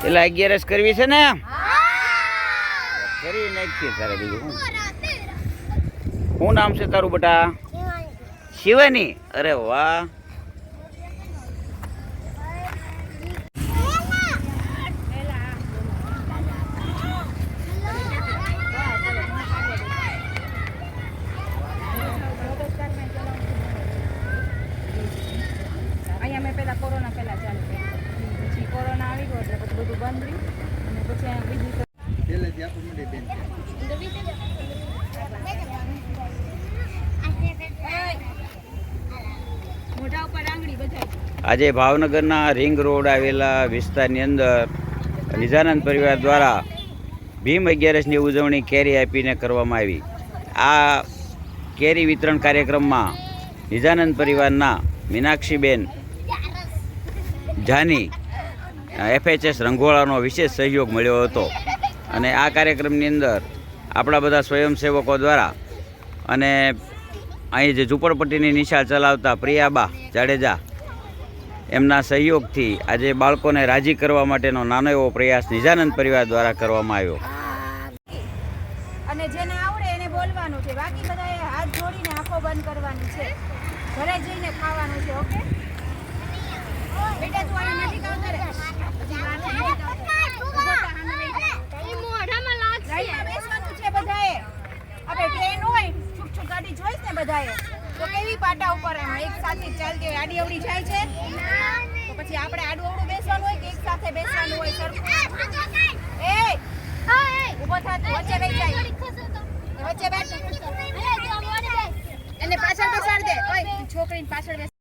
એટલે 11 કરવી છે ને કરી નાખીએ તારે બીજું શું નામ છે તારું બેટા? શિવાની. અરે વાહ. અહીંયા મેં પહેલા કોરોના પહેલા ચાલુ કર્યું, પછી કોરોના આવી ગયો એટલે પછી બધું બંધ રહ્યું અને પછી અહીંયા બીજું મોઢા ઉપર આંગળી બધાય. આજે ભાવનગરના રિંગ રોડ આવેલા વિસ્તારની અંદર નિજાનંદ પરિવાર દ્વારા ભીમ 11ની ઉજવણી કેરી આપીને કરવામાં આવી. આ કેરી વિતરણ કાર્યક્રમમાં નિજાનંદ પરિવારના મીનાક્ષીબેન જાની FHS રંગોળાનો વિશેષ સહયોગ મળ્યો હતો અને આ કાર્યક્રમની અંદર આપણા બધા સ્વયંસેવકો દ્વારા અને અહીં જે ઝૂંપડપટ્ટીની નિશાળ ચલાવતા પ્રિયાબા જાડેજા એમના સહયોગથી આજે બાળકોને રાજી કરવા માટેનો નાનો એવો પ્રયાસ નિજાનંદ પરિવાર દ્વારા કરવામાં આવ્યો. અને જેને આવડે એને બોલવાનું છે, બાકી બધાએ હાથ જોડીને આંખો બંધ કરવાની છે, ઘરે જઈને ખાવાનું છે. ઓકે બેટા તું અહીંયા નથી આવતો રે, લાઈનમાં બેસવાનું છે બધાએ. આપણે ટ્રેન હોય છૂક છૂક ગાડી જોઈશ ને બધાએ તો કેવી પાટા ઉપર એમ એક સાથે ચાલતી હોય, આડી અવડી જાય છે તો પછી આપણે આડું અવડું બેસવાનું હોય કે એક સાથે બેસવાનું હોય સરખું? એ ઊભો થા, તું વચ્ચે બેસી જાય, વચ્ચે બેસ, એને પાછળ બેસાડ દે. ઓય છોકરીને પાછળ બેસ.